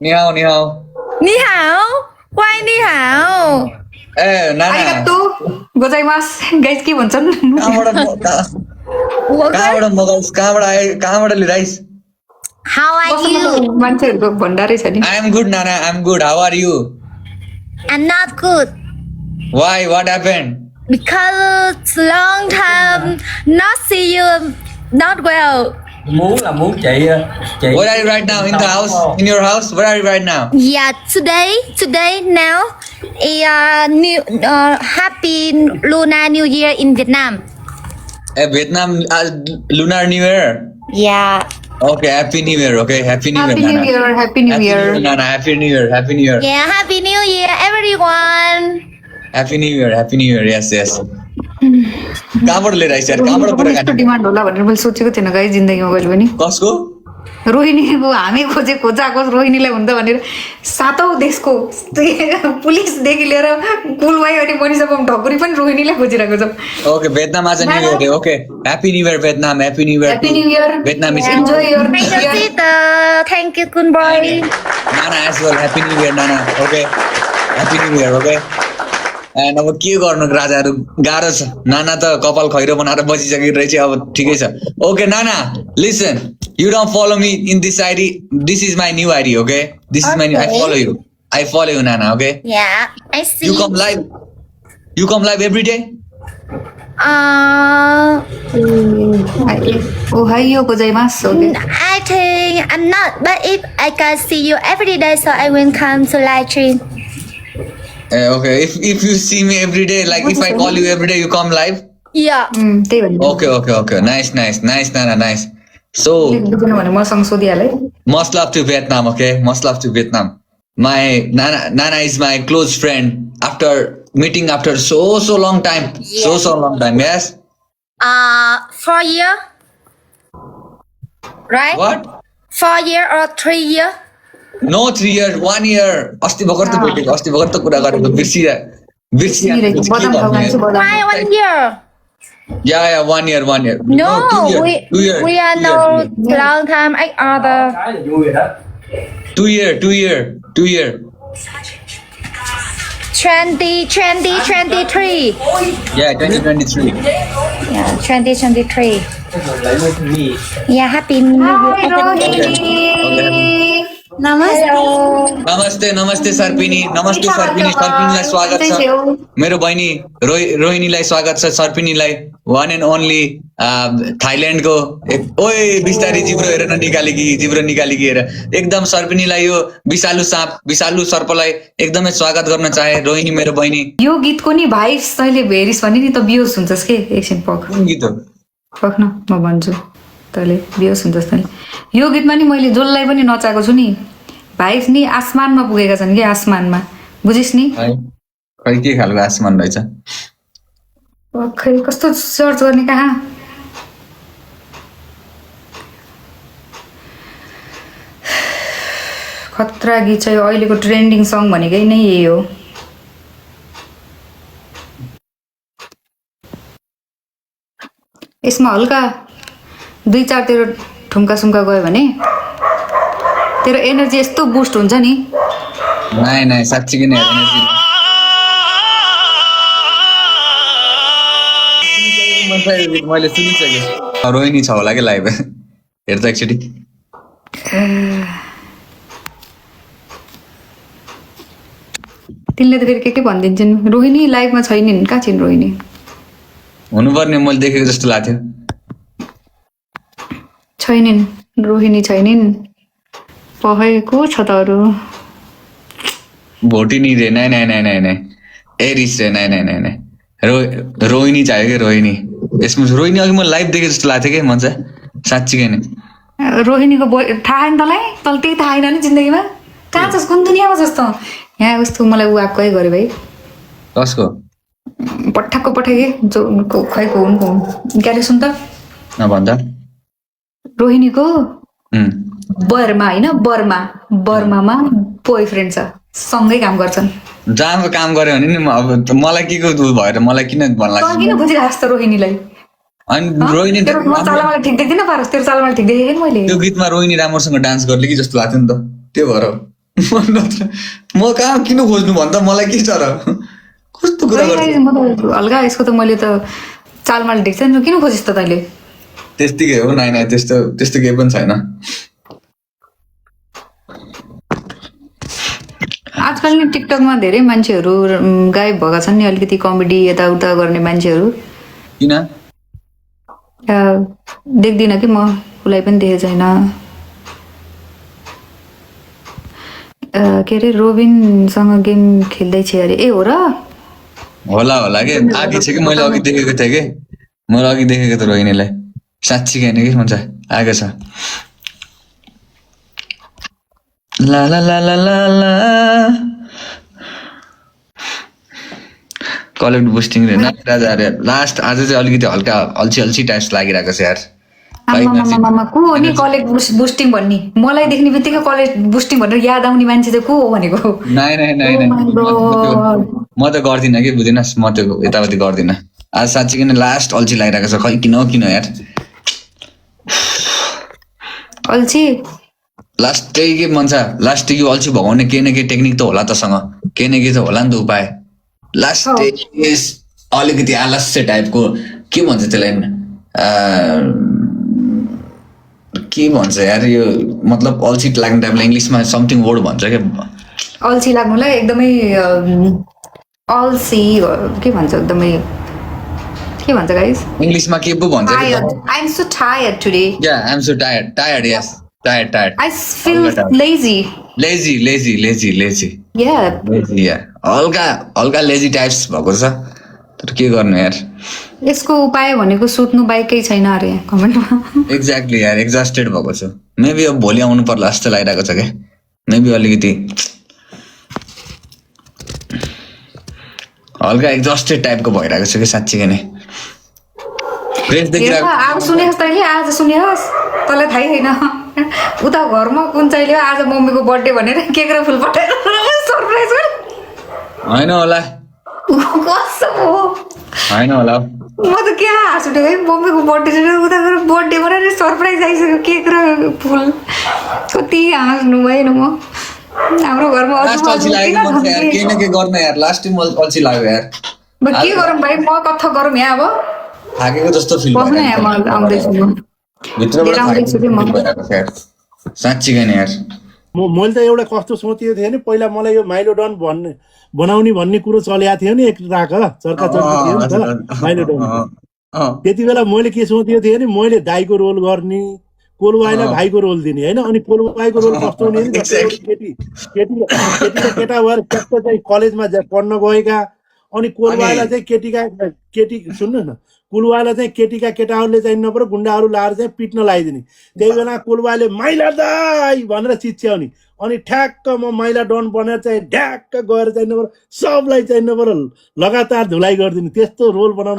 你好，你好。你好，喂，你好。哎，娜娜。arigato gozaimasu guys के भन्छन् कहाँबाट लिइराइस? How are you? मान्छेहरुको भण्डारै छ नि I am good, Nana. I am good. How are you? I'm not good Why? What happened? because long time not see you. Not well. Muốn là muốn chị Where are you right now? In the house? In your house? Where are you right now? Yeah, today now, happy Lunar New Year in Vietnam. Vietnam Lunar New Year. Yeah. Okay, Happy New Year. Okay, Happy New Year, Happy New Nana. Year, Happy New Year. Nana. Happy New Year, Happy New Year. Yeah, Happy New Year, everyone. Happy New Year, Happy New Year. Yes, yes. कहाँबाट लिइराइस यार? कहाँबाट कुरा यस्तो काट्नु? Demand होला भनेर मैले सोचेको थिएन गाइस जिन्दगीमा कहिले पनि कसको? रोहिणीको हामी खोजाको रोहिणीलाई हुन्छ भनेर सातौं देशको पुलिसदेखि लिएर कुलवाई अनि मनिषाको ठकुरी पनि रोहिणीलाई खोजिरहेको छ Okay, Vietnam has a New Year Day. Okay, Happy New Year, Vietnam. Happy New Year. Happy New Year. Vietnam is Enjoy your Thank you, year. Sita. Thank you, Kun Boy. Nana as well. Happy New Year, Nana. Okay, Happy New Year. Okay. And अब के गर्नु राजाहरु गाह्रो छ नाना त कपाल खैरो बनाएर बसिसकेको रहेछ अब ठिकै छ okay Nana listen you don't follow me in this ID this is my new ID okay this is my new I follow you Nana okay Yeah, I see. you come live every day Ohio gozaimasu. Okay. I think I'm not, but if I can see you every day, so I will come to live stream. okay if you see me every day like if I call you every day you come live Yeah. त्यही भन्नु okay nice Nana nice so बुझ्नु भने मसँग सोधिहाले much love to Vietnam, okay? Much love to Vietnam. My Nana is my close friend after meeting after so long time. Yeah. So long time, yes? 4 year. Right? What? 4 year or 3 year? No, 3 years, 1 year. अस्ति भर्खर त भेटेको, अस्ति भर्खर त कुरा गरेको बिर्सिया बदाम खाऊ खान्छु बदाम Why 1 year? Yeah, 1 year. No, 2 years. 2 years. we are no long time. I other. cái là vui rồi đó 2 year. 2023. Yeah, 2023. Yeah, 2023. lại mới gì Yeah, happy New Year. नमस्ते नमस्ते सर्पिनी सर्पिनीलाई स्वागत छ मेरो बहिनी रोहिणीलाई स्वागत छ सर्पिनीलाई वान एन्ड ओन्ली थाइल्यान्डको ओए बिस्तारी जिब्रो निकालेकी हेर एकदम सर्पिनीलाई यो विषालु सर्पलाई एकदमै स्वागत गर्न चाहे रोहिणी मेरो बहिनी यो गीतको नि भाइ तैले भेरिस भने नि त बियोस हुन्छस् के एकछिन पख कुन गीत हो पख्न म भन्छु तैले बियोस हुन्छस् तैले यो गीतमा नि मैले जसलाई पनि नचाएको छु नि भाइस नि आसमानमा पुगेका छन् कि आसमानमा बुझिस् नि खै के खालको आसमान रहेछ खै कस्तो सर्च गर्ने कहाँ खतरा गीत छ यो अहिलेको ट्रेन्डिङ सङ भनेकै नै यही हो यसमा हल्का 2-4 तेरो ठुम्का सुम्का गयो भने तेरो एनर्जी यस्तो बुस्ट हुन्छ नि नाइ साँच्चीकै नै एनर्जी मैले सुनिसकेँ रोहिणी छ होला कि लाइभ हेर्दा एकचोटि तिनले त फेरि के भनिदिन्छन् रोहिणी लाइभमा छैनन् कहाँ छिन् रोहिणी हुनुपर्ने मैले देखेको जस्तो लाग्थ्यो छैनन् रोहिणी छैनन् पहेको छ त अरू भोटिनी रे नाइ ए रिस रे नाइ रोहिणी चाहियो कि रोहिणी यसमा रोहिणी अघि मैले लाइभ देखेको जस्तो लाग्थ्यो कि मन चाहिँ साँच्चीकै नै रोहिणीको थाहा छैन तँलाई तँलाई त्यही थाहा छैन नि जिन्दगीमा कहाँ छस् कुन दुनियाँमा छस् त यहाँ उस्तो मलाई ऊ आएकै गऱ्यो भाइ कसको पठाएको पठाएँ जो उनको खैको उनको क्यारे सुन त नभन्दा रोहिणीको बर्मा होइन बर्मामा बोय फ्रेन्ड छ सँगै काम गर्छन् जहाँ काम गऱ्यो भने नि अब मलाई के को भएर मलाई किन भन्ला किन बुझिरहेको छ रोहिणीलाई अनि रोहिणी तेरो चाल मलाई ठिक देख्दिनँ पारस तेरो चाल मलाई ठिक देखेँ मैले त्यो गीतमा रोहिणी राम्रोसँग डान्स गर्ले कि जस्तो लाग्थ्यो नि त त्यो भएर म कहाँ किन खोज्नु भन्दा मलाई के छ र कस्तो कुरा गर्छ म त हल्का यसको त मैले त चालमाल देख्छ नि किन खोजिस् त तैँले त्यस्तिकै हो नाइ त्यस्तो त्यस्तो केही पनि छैन आजकल नि टिकटकमा धेरै मान्छेहरू गायब भएका छन् नि अलिकति कमेडी यताउता गर्ने मान्छेहरू किन देख्दिनँ कि म उसलाई पनि देखेको छैन के अरे रोबिनसँग गेम खेल्दैछ अरे ए हो र होला होला के आगे छ कि मैले अघि देखेको थिएँ कि मैले अघि देखेको त रोहिणीलाई साँच्ची होइन कि भन्छ आएको छ ला ला ला ला ला ला कलेक्ट बुस्टिङ रे राजा अरे लास्ट आज चाहिँ अलिकति हल्का अल्छी अल्छी टाइप्स लागिरहेको छ यार आमामामामा को हो नि कलेक्ट बुस्टिङ भन्ने मलाई देख्ने बित्तिकै कलेक्ट बुस्टिङ भनेर याद आउने मान्छे चाहिँ को हो भनेको नाइ नाइ नाइ नाइ म त गर्दिनँ कि बुझिनस् म त्यो यताउति गर्दिनँ आज साँच्ची किन लास्ट अल्छी लागिरहेको छ खै किन यार अल्छी लास्ट त्यही के भन्छ लास्ट यो अल्छी भगाउने केही न केही टेक्निक त होला तसँग केही न केही त होला नि त उपाय लास्ट अलिकति आलस्य टाइपको के भन्छ त्यसलाई के भन्छ यार यो मतलब अल्छी लाग्ने टाइपलाई इङ्ग्लिसमा समथिङ वर्ड भन्छ क्या अल्छी लाग्नुलाई एकदमै अल्छी के भन्छ एकदमै के भन्छ गाइस इङ्ग्लिसमा के पो भन्छ I am so tired today या I am so tired yes tired I feel lazy या हल्का हल्का लेजी टाइप्स भएको छ तर के गर्नु यार यसको उपाय भनेको सुत्नु बाहेक केही छैन अरे कमेन्टमा एक्ज्याक्टली यार एक्जस्टेड भएको छु मेबी अब भोलि आउनु पर्ला जस्तो लागिरहेको छ क्या मेबी अलिकति हल्का एक्जस्टेड टाइपको भइरहेको छ कि साँच्चीकै नै आज सुनेस् तैँले आज सुनेस् तँलाई थाहै छैन उता घरमा कुन चाहिँले आज मम्मीको बर्थडे भनेर केक र फुल पठाएर सरप्राइज होइन होला कसम हो होइन होला म त क्या हाँस उठ्यो है मम्मीको बर्थडे छ उता गएर बर्थडे बनाएर सरप्राइज आइसक्यो केक र फुल कति हाँस्नु भएन म हाम्रो घरमा लास्ट अल्छी लाग्यो मन यार केही न केही गर्न यार लास्ट टाइम अल्छी लाग्यो यार के गरौँ भाइ म कथा गरौँ यहाँ अब थाकेको जस्तो फिल बस्न यहाँ म आउँदैछु भित्रबाट थाकेको छ यार साँच्चीकै नै यार मैले त एउटा कस्तो सोचेको थिएँ नि पहिला मलाई यो माइलोडन बनाउने भन्ने कुरो चलेको थियो नि एक राख चर्का चर्की थियो नि त माइलोडन त्यति बेला मैले के सोचेको थिएँ नि मैले दाइको रोल गर्ने कोलुवाईलाई भाइको रोल दिने होइन अनि कोलुवाईको रोल कस्तो हुने केटी केटा भएर कस्तो चाहिँ कलेजमा पढ्न गएका अनि कोलुवाईलाई चाहिँ केटी सुन्नु न कोलुवाईलाई चाहिँ केटीका केटाहरूले चाहिँ नपर गुन्डाहरू लाएर चाहिँ पिट्न लगाइदिने त्यही बेला कोलुवाईले माइला दाई भनेर चिच्याउने अनि ठ्याक्क म माइला डन बनेर चाहिँ ढ्याक्क गएर चाहिँ नपर सबलाई चाहिँ नपर लगातार धुलाइ गरिदिने त्यस्तो रोल बनाउन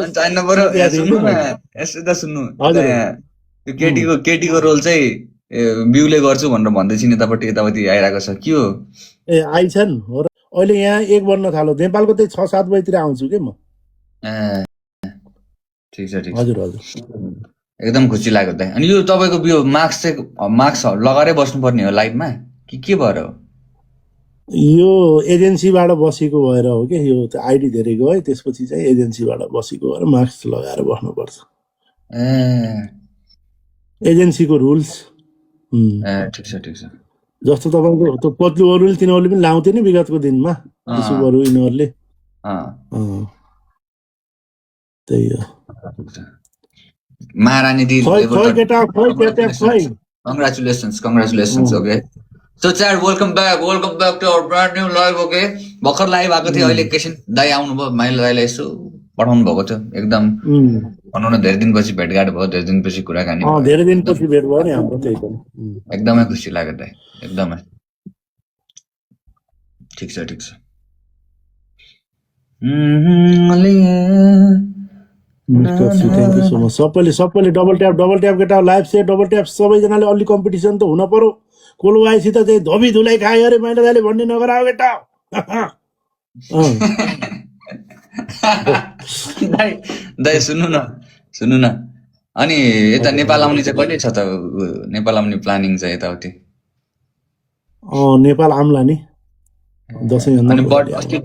केटीको रोल चाहिँ बिउले गर्छु भनेर भन्दै छिन् यतापट्टि आइरहेको छ के हो ए आइछन् हो र अहिले यहाँ 1 बज्न थाल्यो नेपालको चाहिँ 6-7 बजीतिर आउँछु के म ठिक छ हजुर एकदम खुसी लाग्यो त अनि यो तपाईँको यो मास्क लगाएरै बस्नुपर्ने हो लाइभमा के भएर हो यो एजेन्सीबाट बसेको भएर हो कि यो आइडी धेरै गयो त्यसपछि चाहिँ एजेन्सीबाट बसेको भएर मास्क लगाएर बस्नुपर्छ एजेन्सीको रुल्स ठिक छ जस्तो तपाईँको त्यो पत्लुहरू तिनीहरूले पनि लाउँथे नि विगतको दिनमा त्यसोहरू यिनीहरूले त्यही हो महारानी दी congratulations okay so chat welcome back to our brand new live okay भर्खर लाइभ आएको थियो अहिले एकैछिन दाइ आउनुभयो माइलो दाइलाई यसो पठाउनु भएको थियो एकदम भनौँ न धेरै दिनपछि भेटघाट भयो धेरै दिनपछि कुराकानी भयो धेरै दिनपछि भेट भयो नि हाम्रो त्यही पनि एकदमै खुसी लाग्यो दाइ एकदमै ठिक छ थ्याङ्क यू सो मच सबैले डबल ट्याप केटा लाइभ सेयर डबल ट्याप सबैजनाले अलि कम्पिटिसन त हुन पर्यो कोलुवाईसित चाहिँ धोबी धुलाई खायो अरे माइला दाइले भन्ने नगर केटा दाइ सुन्नु न अनि यता नेपाल आउने चाहिँ कहिले छ त नेपाल आउने प्लानिङ छ यताउति नेपाल आम्ला नि दसैँ अनि अस्ति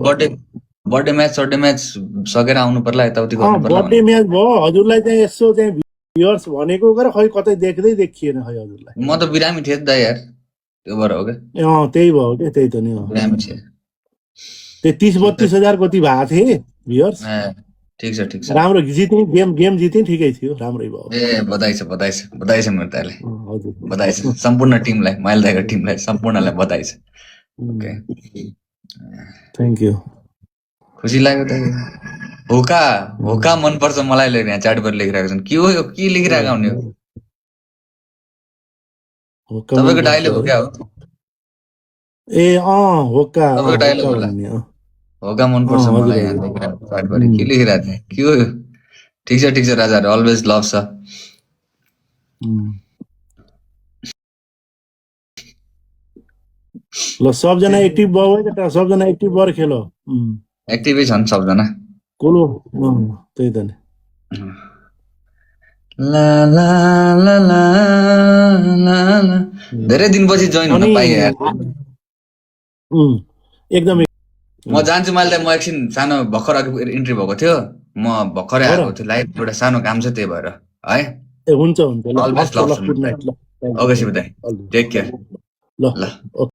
बर्थडे म्याच सकेर आउनु पर्ला यताउति गर्नु पर्ला बर्थडे म्याच भयो हजुरलाई चाहिँ यसो चाहिँ भ्युअर्स भनेको गरेर खै कतै देख्दै देखिएन खै हजुरलाई म त बिरामी थिएँ त यार त्यो भएर हो क्या त्यही भयो क्या त्यही त नि बिरामी थिएँ त्यो 30-32 हजार कति भएको थिए भ्युअर्स ठिक छ राम्रो जित्ने गेम जित्ने ठिकै थियो राम्रै भयो ए बधाई छ मेरो दाइले हजुर बधाई छ सम्पूर्ण टिमलाई माइल दाइको टिमलाई सम्पूर्णलाई बधाई छ ओके थ्याङ्क यू खुसी लाग्यो त होका मनपर्छ मलाई लेखेर यहाँ च्याटबाट लेखिरहेको छन् के हो यो के लेखिरहेका हुने हो तपाईँको डायलग हो क्या हो ए होका तपाईँको डायलग होला होका मनपर्छ मलाई यहाँ लेखिरहेको च्याटबाट के लेखिरहेको थिएँ के हो यो ठिक छ राजाहरू अलवेज लभ छ ल सबजना एक्टिभ भयो है त सबजना एक्टिभ भएर खेल एक्टिभै छन् सबजना कोलो त्यही त नि ला ला ला ला ला ला धेरै दिनपछि जोइन हुन पाएँ यार एकदम म जान्छु मैले म एकछिन सानो भर्खर इन्ट्री भएको थियो म भर्खरै आएको थियो लाइभ एउटा सानो काम छ त्यही भएर है हुन्छ अलवेज लभ ओके शिव दाइ टेक केयर ल